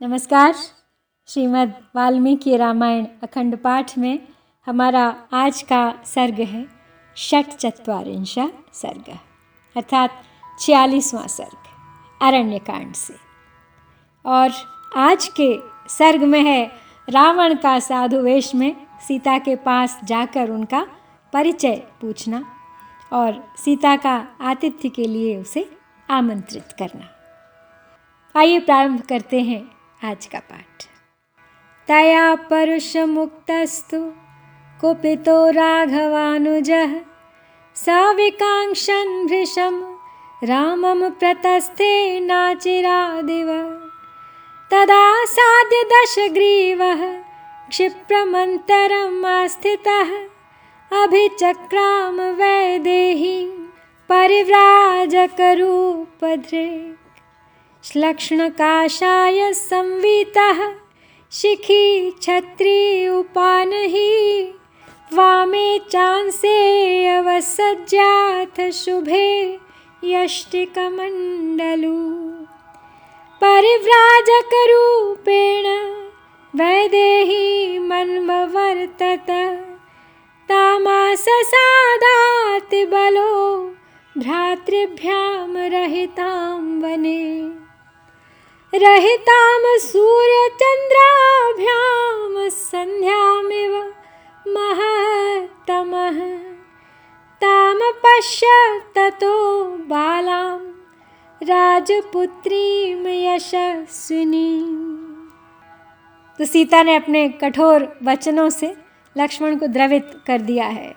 नमस्कार। श्रीमद् वाल्मीकि रामायण अखंड पाठ में हमारा आज का सर्ग है षट्चत्वारिंशः सर्ग अर्थात 46वां सर्ग अरण्यकांड से। और आज के सर्ग में है रावण का साधु वेश में सीता के पास जाकर उनका परिचय पूछना और सीता का आतिथ्य के लिए उसे आमंत्रित करना। आइए प्रारंभ करते हैं आज का पाठ। तया परुषमुक्तस्तु कुपितो राघवानुजः सविकाङ्क्षन् भृशं रामं प्रतस्थे नाचिरादिव तदा साद्य दशग्रीवः क्षिप्रमन्तरम् आस्थितः अभिचक्राम वैदेहीं परिव्राजकरूपधृक् श्लक्ष्णकाषाय संवीतः शिखी छत्री उपानहि वामे चांसे अवसज्जाथ शुभे यष्टिकमण्डलु परिव्राजकरूपेण वैदेही मन्ववर्तत तामाससादाति बलो भ्रातृभ्यां रहितां वने रहितां सूर्यचन्द्राभ्यां सन्ध्यामिव महत्तमः तां पश्यत् ततो बालां राजपुत्रीं यशस्विनीं। तो सीता ने अपने कठोर वचनों से लक्ष्मण को द्रवित कर दिया है,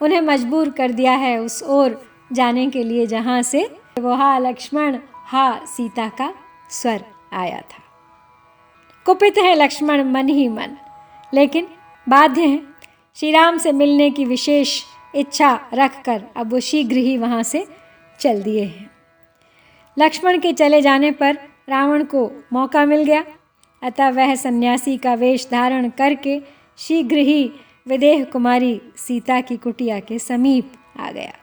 उन्हें मजबूर कर दिया है उस ओर जाने के लिए जहाँ से वो हा लक्ष्मण हा सीता का स्वर आया था। कुपित है लक्ष्मण मन ही मन, लेकिन बाध्य हैं श्री राम से मिलने की विशेष इच्छा रखकर अब वो शीघ्र ही वहाँ से चल दिए हैं। लक्ष्मण के चले जाने पर रावण को मौका मिल गया, अतः वह सन्यासी का वेश धारण करके शीघ्र ही विदेह कुमारी सीता की कुटिया के समीप आ गया।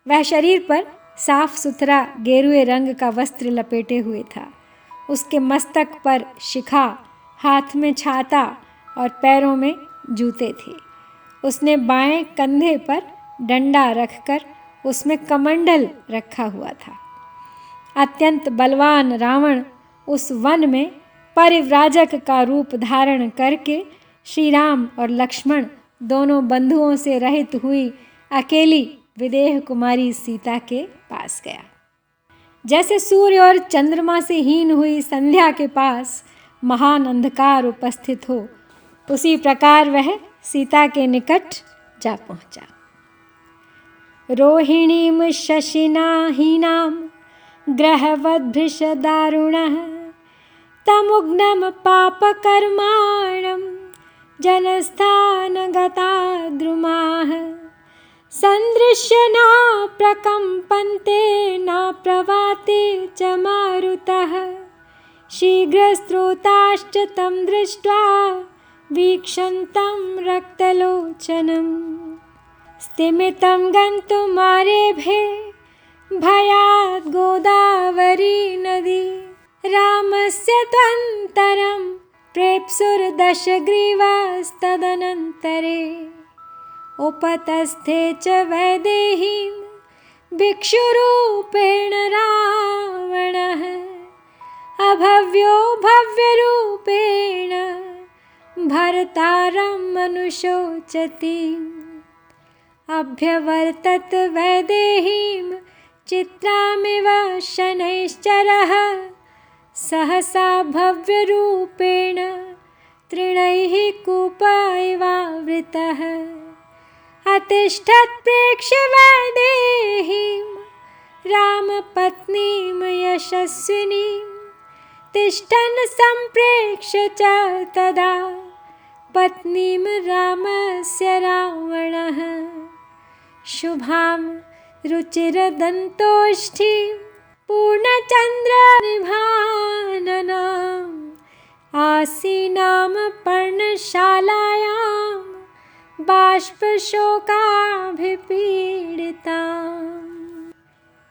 वह शरीर पर साफ सुथरा गेरुए रंग का वस्त्र लपेटे हुए था। उसके मस्तक पर शिखा, हाथ में छाता और पैरों में जूते थे। उसने बाएं कंधे पर डंडा रखकर उसमें कमंडल रखा हुआ था। अत्यंत बलवान रावण उस वन में परिव्राजक का रूप धारण करके श्री राम और लक्ष्मण दोनों बंधुओं से रहित हुई अकेली विदेह कुमारी सीता के पास गया। जैसे सूर्य और चंद्रमा से हीन हुई संध्या के पास महान अंधकार उपस्थित हो, उसी प्रकार वह सीता के निकट जा पहुंचा। रोहिणीं शशिना हीनां ग्रहवद्भृशदारुणः तमुग्नं पापकर्माणं जनस्थानगता द्रुमाः सन्दृश्य न प्रकम्पन्ते न प्रवाते च मारुतः शीघ्रस्रोताश्च तं दृष्ट्वा वीक्षन्तं रक्तलोचनं स्तिमितं गन्तुमारेभे भयात् गोदावरी नदी रामस्य त्वन्तरं प्रेप्सुर्दशग्रीवास्तदनन्तरे उपतस्थे च वैदेहीं भिक्षुरूपेण रावणः अभव्यो भव्यरूपेण भर्तारं मनुशोचति अभ्यवर्तत वैदेहीं चित्रामिव शनैश्चरः सहसा भव्यरूपेण तृणैः कूपैवावृतः अतिष्ठत् प्रेक्ष्य वैदेहीं रामपत्नीं यशस्विनीं तिष्ठन् सम्प्रेक्ष्य च तदा पत्नीं रामस्य रावणः शुभां रुचिरदन्तोष्ठीं पूर्णचन्द्रनिभाननाम् आसीनां पर्णशालायां बाष्पशोकाभिपीडिता।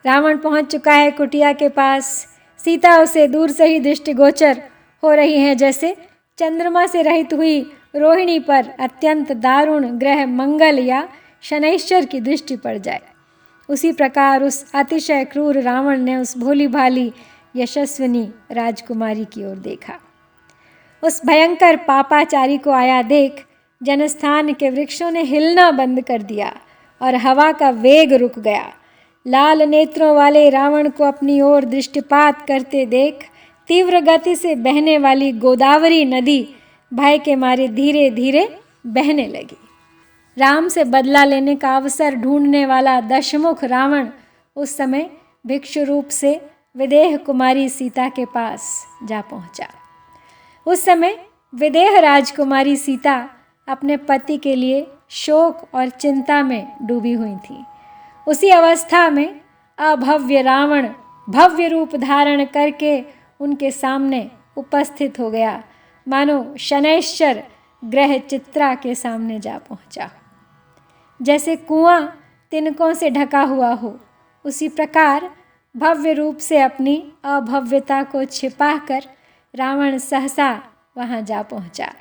रावण पहुंच चुका है कुटिया के पास। सीता उसे दूर से ही दृष्टिगोचर हो रही हैं, जैसे चंद्रमा से रहित हुई रोहिणी पर अत्यंत दारुण ग्रह मंगल या शनैश्चर की दृष्टि पड़ जाए। उसी प्रकार उस अतिशय क्रूर रावण ने उस भोली भाली यशस्विनी राजकुमारी की ओर देखा। उस भयंकर पापाचारी को आया देख जनस्थान के वृक्षों ने हिलना बंद कर दिया और हवा का वेग रुक गया। लाल नेत्रों वाले रावण को अपनी ओर दृष्टिपात करते देख तीव्र गति से बहने वाली गोदावरी नदी भय के मारे धीरे धीरे बहने लगी। राम से बदला लेने का अवसर ढूंढने वाला दशमुख रावण उस समय भिक्षु रूप से विदेह कुमारी सीता के पास जा पहुंचा। उस समय विदेह राजकुमारी सीता अपने पति के लिए शोक और चिंता में डूबी हुई थी। उसी अवस्था में अभव्य रावण भव्य रूप धारण करके उनके सामने उपस्थित हो गया, मानो शनैश्चर ग्रह चित्रा के सामने जा पहुंचा। जैसे कुआं तिनकों से ढका हुआ हो, उसी प्रकार भव्य रूप से अपनी अभव्यता को छिपाकर रावण सहसा वहां जा पहुंचा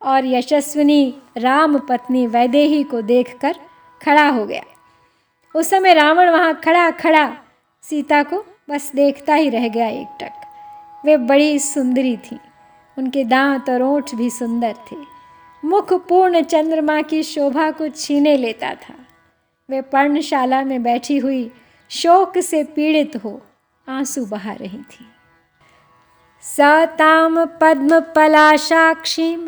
और यशस्विनी राम पत्नी वैदेही को देखकर खड़ा हो गया। उस समय रावण वहां खड़ा खड़ा सीता को बस देखता ही रह गया एकटक। वे बड़ी सुंदरी थीं, उनके दांत और ओठ भी सुंदर थे। मुख पूर्ण चंद्रमा की शोभा को छीने लेता था। वे पर्णशाला में बैठी हुई शोक से पीड़ित हो आंसू बहा रही थी। सताम पद्म पलाशाक्षीम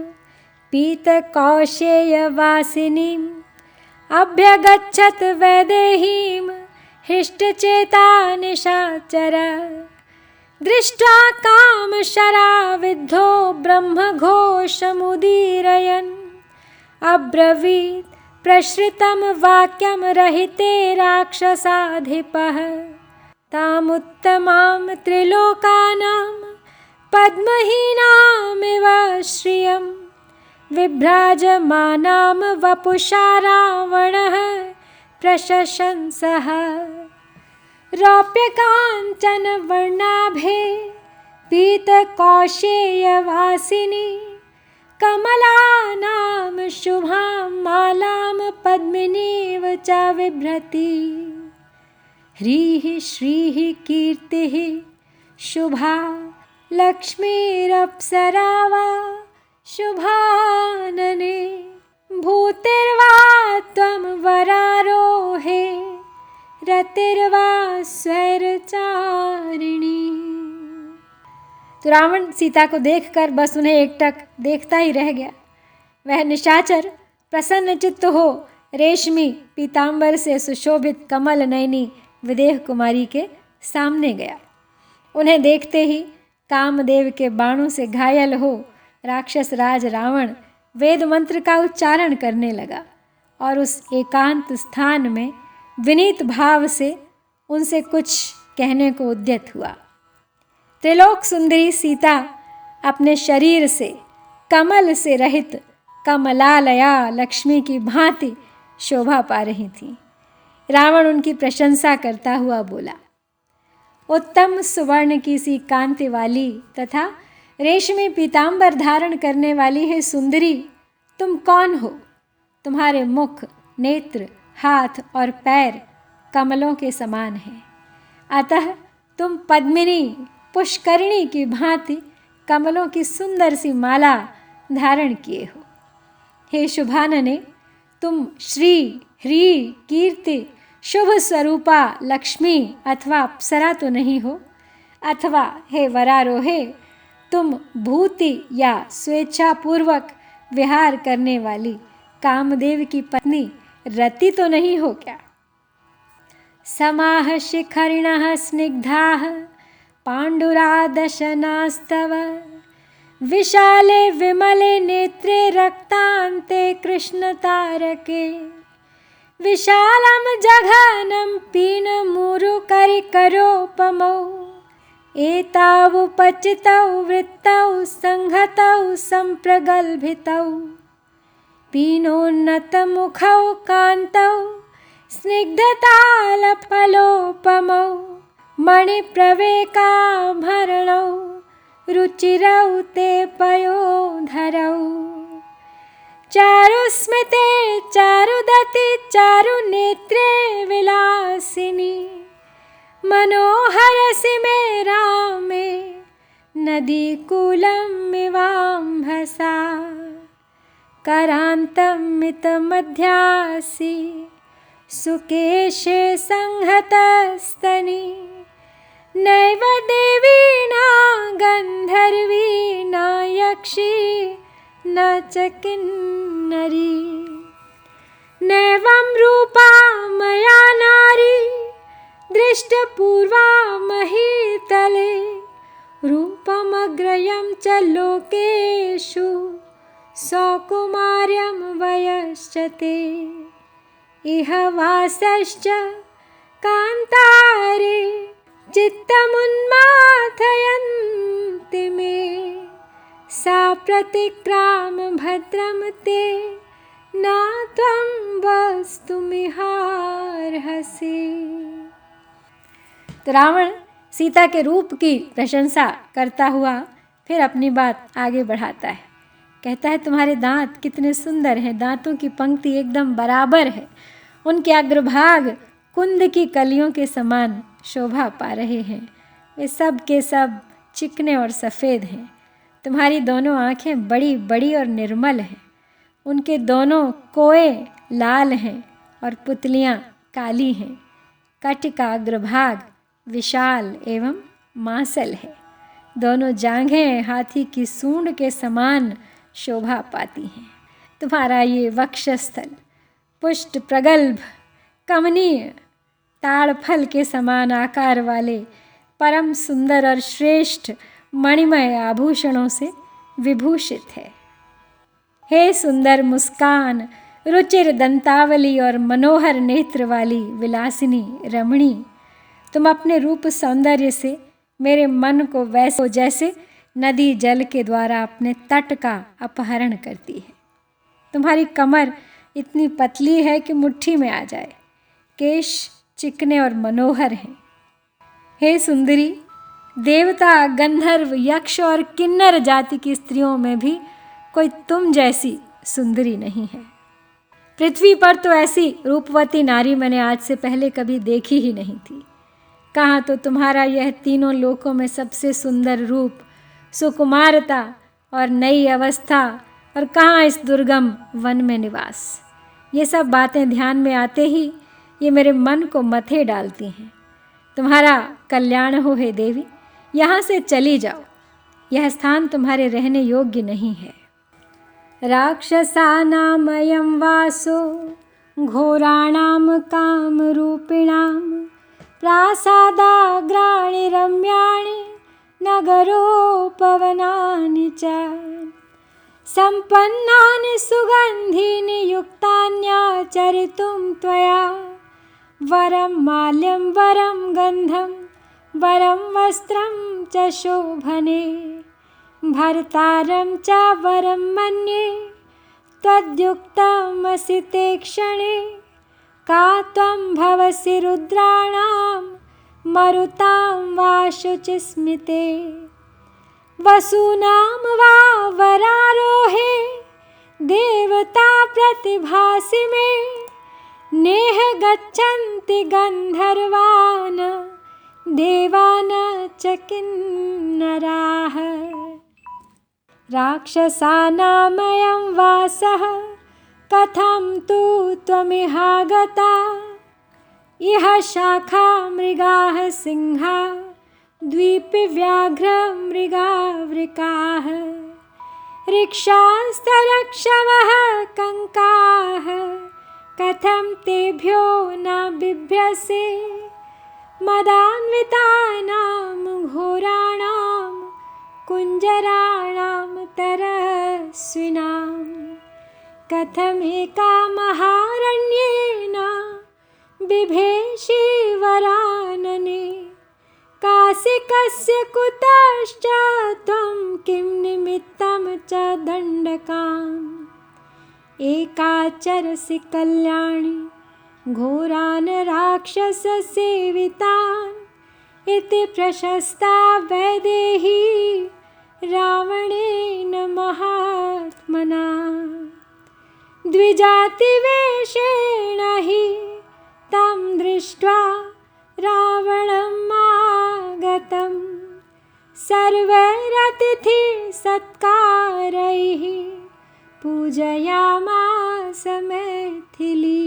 पीत कौशेय वासिनीम अभ्यगच्छत वैदेहीम हृष्टचेता निशाचरा दृष्ट्वा काम शराविद्धो ब्रह्मघोषमुदीरयन् अब्रवीत् प्रश्रितं वाक्यं रहिते राक्षसाधिपः तामुत्तमां त्रिलोकानां पद्महीनामिव श्रियं विभ्राजमानां वपुषा रावणः प्रशशंसः रौप्यकाञ्चन वर्णाभे पीतकौशेयवासिनी कमलानां शुभां मालां पद्मिनीव च बिभ्रति ह्रीः श्रीः कीर्तिः शुभा लक्ष्मीरप्सरा वा शुभानने भूतिर्वा त्वं वरारोहे रतिर्वा स्वैरचारिणी। तो रावण सीता को देखकर बस उन्हें एकटक देखता ही रह गया। वह निशाचर प्रसन्न चित्त हो रेशमी पीतांबर से सुशोभित कमल नयनी विदेह कुमारी के सामने गया। उन्हें देखते ही कामदेव के बाणों से घायल हो राक्षस राज रावण वेद मंत्र का उच्चारण करने लगा और उस एकांत स्थान में विनीत भाव से उनसे कुछ कहने को उद्यत हुआ। त्रिलोक सुंदरी सीता अपने शरीर से कमल से रहित कमलालया लक्ष्मी की भांति शोभा पा रही थी। रावण उनकी प्रशंसा करता हुआ बोला, उत्तम सुवर्ण की सी कांति वाली तथा रेशमी पीतांबर धारण करने वाली है सुंदरी, तुम कौन हो? तुम्हारे मुख, नेत्र, हाथ और पैर कमलों के समान हैं, अतः तुम पद्मिनी पुष्करिणी की भांति कमलों की सुंदर सी माला धारण किए हो। हे शुभानने, तुम श्री ह्री कीर्ति शुभ स्वरूपा लक्ष्मी अथवा अप्सरा तो नहीं हो, अथवा हे वरारोहे, तुम भूति या स्वेच्छापूर्वक विहार करने वाली कामदेव की पत्नी रति तो नहीं हो क्या? समाह शिखरिणः स्निग्धाः पाण्डुरादशनास्तव विशाले विमले नेत्रे रक्तान्ते कृष्णतारके विशालं जघनं पीनमुरुकरिकरोपमौ एतावुपचितौ वृत्तौ संहतौ सम्प्रगल्भितौ पीनोन्नतमुखौ कान्तौ स्निग्धतालफलोपमौ मणिप्रवेकाभरणौ रुचिरौ ते पयोधरौ चारुस्मिते चारुदति चारुनेत्रे विलासिनी मनोहरसि मे रामे नदीकूलमिवाम्भसा करान्तमितमध्यासि सुकेशे संहतस्तनि नैव देवी न गन्धर्वी न यक्षी न च किन्नरी नैवं रूपा मया नारी दृष्टपूर्वा महीतले रूपमग्रयं च लोकेषु सौकुमार्यं वयश्च ते इह वासश्च कान्तारे चित्तमुन्माथयन्ति मे सा प्रतिक्राम भद्रं ते न त्वं वस्तुमिहार्हसि। तो रावण सीता के रूप की प्रशंसा करता हुआ फिर अपनी बात आगे बढ़ाता है। कहता है तुम्हारे दांत कितने सुंदर हैं, दांतों की पंक्ति एकदम बराबर है, उनके अग्रभाग कुंद की कलियों के समान शोभा पा रहे हैं, वे सब के सब चिकने और सफ़ेद हैं। तुम्हारी दोनों आँखें बड़ी बड़ी और निर्मल हैं, उनके दोनों कोए लाल हैं और पुतलियाँ काली हैं। कट का अग्रभाग विशाल एवं मांसल है, दोनों जांघें हाथी की सूंड के समान शोभा पाती हैं। तुम्हारा ये वक्षस्थल पुष्ट प्रगल्भ कमनीय ताड़ फल के समान आकार वाले परम सुंदर और श्रेष्ठ मणिमय आभूषणों से विभूषित है। हे सुंदर मुस्कान, रुचिर दंतावली और मनोहर नेत्र वाली विलासिनी रमणी, तुम अपने रूप सौंदर्य से मेरे मन को वैसे जैसे नदी जल के द्वारा अपने तट का अपहरण करती है। तुम्हारी कमर इतनी पतली है कि मुट्ठी में आ जाए, केश चिकने और मनोहर हैं। हे सुंदरी, देवता, गंधर्व, यक्ष और किन्नर जाति की स्त्रियों में भी कोई तुम जैसी सुंदरी नहीं है। पृथ्वी पर तो ऐसी रूपवती नारी मैंने आज से पहले कभी देखी ही नहीं थी। कहाँ तो तुम्हारा यह तीनों लोकों में सबसे सुंदर रूप, सुकुमारता और नई अवस्था, और कहाँ इस दुर्गम वन में निवास। ये सब बातें ध्यान में आते ही ये मेरे मन को मथे डालती हैं। तुम्हारा कल्याण हो हे देवी, यहाँ से चली जाओ, यह स्थान तुम्हारे रहने योग्य नहीं है। राक्षसानामयं वासो घोराणां कामरूपिणां प्रासादाग्राणि रम्याणि नगरोपवनानि च सम्पन्नानि सुगन्धीनि युक्तान्याचरितुं त्वया वरं माल्यं वरं गन्धं वरं वस्त्रं च शोभने भर्तारं च वरं मन्ये त्वद्युक्तमसि ते क्षणे का त्वं भवसि रुद्राणां मरुतां वा शुचिस्मिते वसूनां वा वरारोहे देवता प्रतिभासि मे नेह गच्छन्ति गन्धर्वान् देवान च किन्नराः राक्षसानामयं वासः कथं तु त्वमिहागता इह शाखा मृगाः सिंहा द्वीपव्याघ्र मृगावृकाः ऋक्षास्तरक्षवः कंकाः कथं तेभ्यो न बिभ्यसे मदान्वितानां घोराणां कुञ्जराणां तरस्विनां कथमेका महारण्येन बिभेषि वरानने कासिकस्य कुतश्च त्वं किं निमित्तं च दण्डकाम् एकाचरसि कल्याणी घोरान् राक्षससेवितान् इति प्रशस्ता वैदेही रावणेन महात्मना द्विजातिवेषेण हि तं दृष्ट्वा रावणम् आगतं सर्वैरतिथिसत्कारैः पूजयामास मैथिली।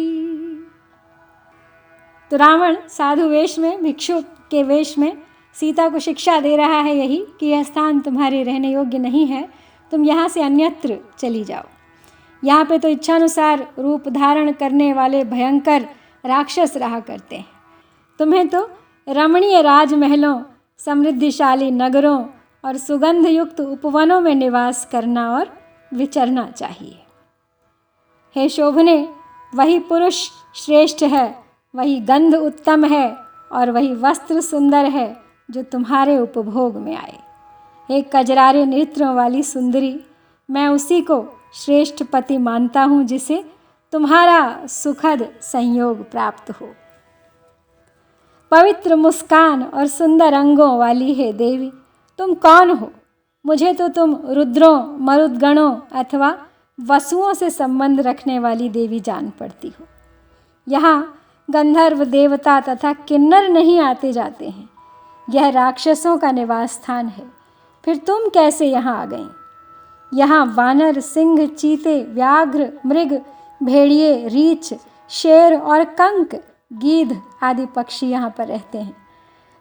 तो रावण साधु वेश में, भिक्षु के वेश में सीता को शिक्षा दे रहा है यही कि यह स्थान तुम्हारे रहने योग्य नहीं है, तुम यहाँ से अन्यत्र चली जाओ। यहाँ पे तो इच्छानुसार रूप धारण करने वाले भयंकर राक्षस रहा करते हैं। तुम्हें तो रमणीय राजमहलों, समृद्धिशाली नगरों और सुगंध युक्त उपवनों में निवास करना और विचरना चाहिए। हे शोभने, वही पुरुष श्रेष्ठ है, वही गंध उत्तम है और वही वस्त्र सुंदर है जो तुम्हारे उपभोग में आए। हे कजरारे नेत्रों वाली सुंदरी, मैं उसी को श्रेष्ठ पति मानता हूँ जिसे तुम्हारा सुखद संयोग प्राप्त हो। पवित्र मुस्कान और सुंदर अंगों वाली है देवी, तुम कौन हो? मुझे तो तुम रुद्रों, मरुदगणों अथवा वसुओं से संबंध रखने वाली देवी जान पड़ती हो। यहाँ गंधर्व, देवता तथा किन्नर नहीं आते जाते हैं, यह राक्षसों का निवास स्थान है। फिर तुम कैसे यहाँ आ गई? यहाँ वानर, सिंह, चीते, व्याघ्र, मृग, भेड़िए, रीछ, शेर और कंक, गीध आदि पक्षी यहाँ पर रहते हैं।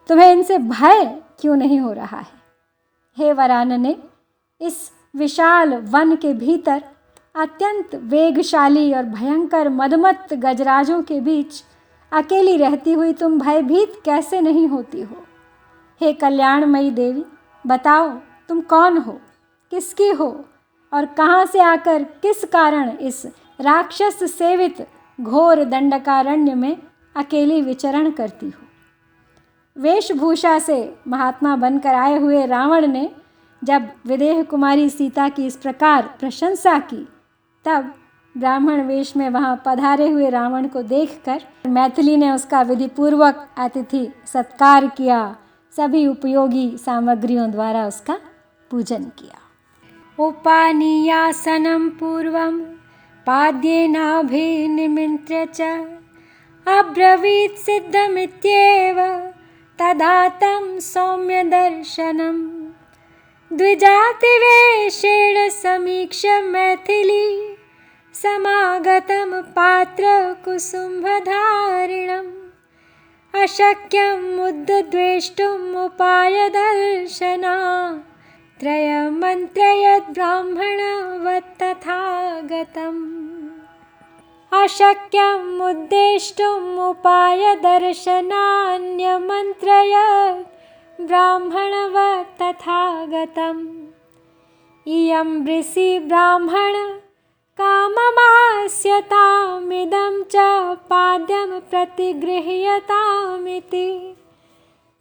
तुम्हें इनसे भय क्यों नहीं हो रहा है? हे वरानने, इस विशाल वन के भीतर अत्यंत वेगशाली और भयंकर मदमत्त गजराजों के बीच अकेली रहती हुई तुम भयभीत कैसे नहीं होती हो? हे कल्याणमयी देवी, बताओ तुम कौन हो, किसकी हो और कहाँ से आकर किस कारण इस राक्षस सेवित घोर दंडकारण्य में अकेली विचरण करती हो? वेशभूषा से महात्मा बनकर आए हुए रावण ने जब विदेह कुमारी सीता की इस प्रकार प्रशंसा की, तब ब्राह्मण वेश में वहाँ पधारे हुए रावण को देखकर मैथिली ने उसका विधिपूर्वक अतिथि सत्कार किया, सभी उपयोगी सामग्रियों द्वारा उसका पूजन किया। उपानीयासनं पूर्वं पाद्येनाभिनिमिन्त्र्य च अब्रवीत् सिद्धमित्येव तदा तं सौम्यदर्शनं द्विजातिवेषेण समीक्ष्य मैथिली समागतं पात्रकुसुम्भधारिणम् अशक्यम् उद्द्वेष्टुम् उपायदर्शना त्रयमन्त्रयद् ब्राह्मणवत्तथागतम् अशक्यम् उद्देष्टुम् उपायदर्शनान्यमन्त्रयद् ब्राह्मणवत्तथागतम् इयं वृषि ब्राह्मण काममास्यतामिदं च पाद्यं प्रतिगृह्यतामिति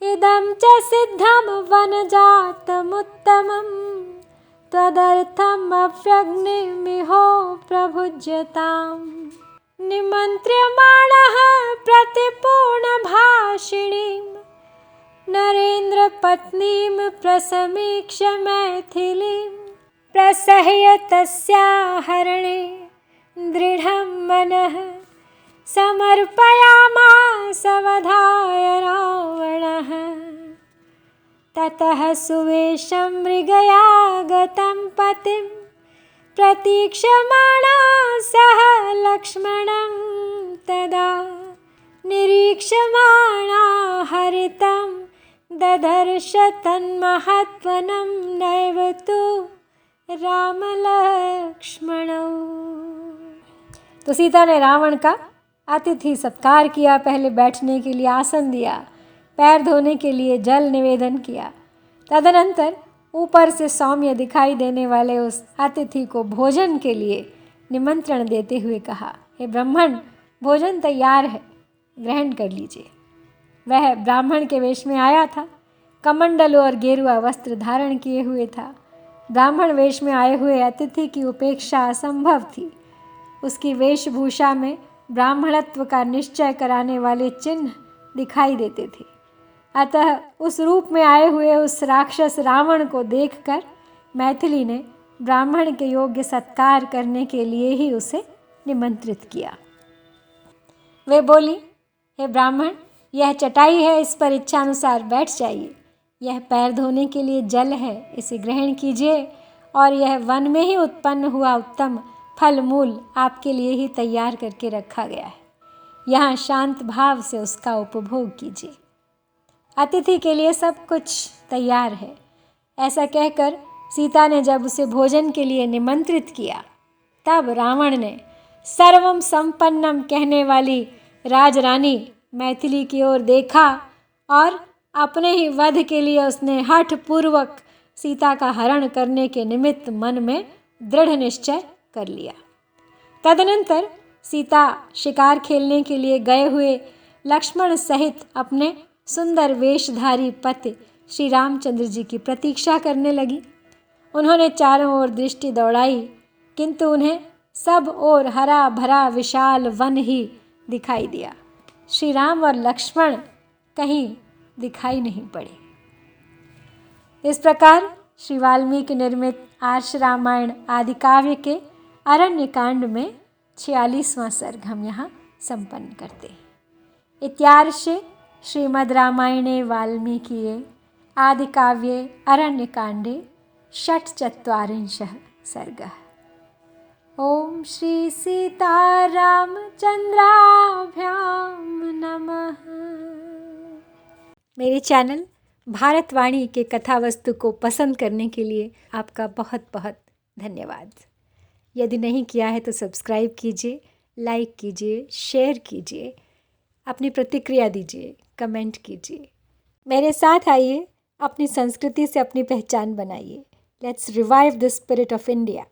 इदं च सिद्धं वनजातमुत्तमं त्वदर्थमव्यग्निमिहो प्रभुज्यताम् निमन्त्र्यमाणः प्रतिपूर्णभाषिणीं नरेन्द्रपत्नीं प्रसमीक्ष्य मैथिलीं प्रसह्य तस्याहरणे दृढं मनः समर्पयामास वधाय रावणः ततः सुवेशं मृगयागतं पतिं प्रतीक्षमाणा सह लक्ष्मणं तदा निरीक्षमाणा हरितं ददर्श तन्महात्मनं नैव तु राम लक्ष्मणौ। तो सीता ने रावण का अतिथि सत्कार किया, पहले बैठने के लिए आसन दिया, पैर धोने के लिए जल निवेदन किया। तदनंतर ऊपर से सौम्य दिखाई देने वाले उस अतिथि को भोजन के लिए निमंत्रण देते हुए कहा, हे ब्राह्मण, भोजन तैयार है, ग्रहण कर लीजिए। वह ब्राह्मण के वेश में आया था, कमंडल और गेरुआ वस्त्र धारण किए हुए था। ब्राह्मण वेश में आए हुए अतिथि की उपेक्षा असंभव थी। उसकी वेशभूषा में ब्राह्मणत्व का निश्चय कराने वाले चिन्ह दिखाई देते थे। अतः उस रूप में आए हुए उस राक्षस रावण को देखकर मैथिली ने ब्राह्मण के योग्य सत्कार करने के लिए ही उसे निमंत्रित किया। वे बोली, हे ब्राह्मण, यह चटाई है, इस पर इच्छानुसार बैठ जाइए। यह पैर धोने के लिए जल है, इसे ग्रहण कीजिए। और यह वन में ही उत्पन्न हुआ उत्तम फल मूल आपके लिए ही तैयार करके रखा गया है। यहाँ शांत भाव से उसका उपभोग कीजिए। अतिथि के लिए सब कुछ तैयार है। ऐसा कहकर सीता ने जब उसे भोजन के लिए निमंत्रित किया, तब रावण ने सर्वम संपन्नम कहने वाली राजरानी मैथिली की ओर देखा और अपने ही वध के लिए उसने हठ पूर्वक सीता का हरण करने के निमित्त मन में दृढ़ निश्चय कर लिया। तदनंतर सीता शिकार खेलने के लिए गए हुए लक्ष्मण सहित अपने सुंदर वेशधारी पति श्री रामचंद्र जी की प्रतीक्षा करने लगी। उन्होंने चारों ओर दृष्टि दौड़ाई, किंतु उन्हें सब ओर हरा भरा विशाल वन ही दिखाई दिया। श्री राम और लक्ष्मण कहीं दिखाई नहीं पड़े। इस प्रकार श्री वाल्मीकि निर्मित आर्ष रामायण आदि काव्य के अरण्य कांड में 46वां सर्ग हम यहाँ संपन्न करते हैं। इत्यार्षे श्रीमद् रामायणे वाल्मीकिये आदि काव्ये अरण्य कांडे 44 सर्गः। ओम श्री सीतारामचंद्राभ्याम नमः। मेरे चैनल भारतवाणी के कथा वस्तु को पसंद करने के लिए आपका बहुत बहुत धन्यवाद। यदि नहीं किया है तो सब्सक्राइब कीजिए, लाइक कीजिए, शेयर कीजिए, अपनी प्रतिक्रिया दीजिए, कमेंट कीजिए। मेरे साथ आइए, अपनी संस्कृति से अपनी पहचान बनाइए। Let's revive the spirit of India.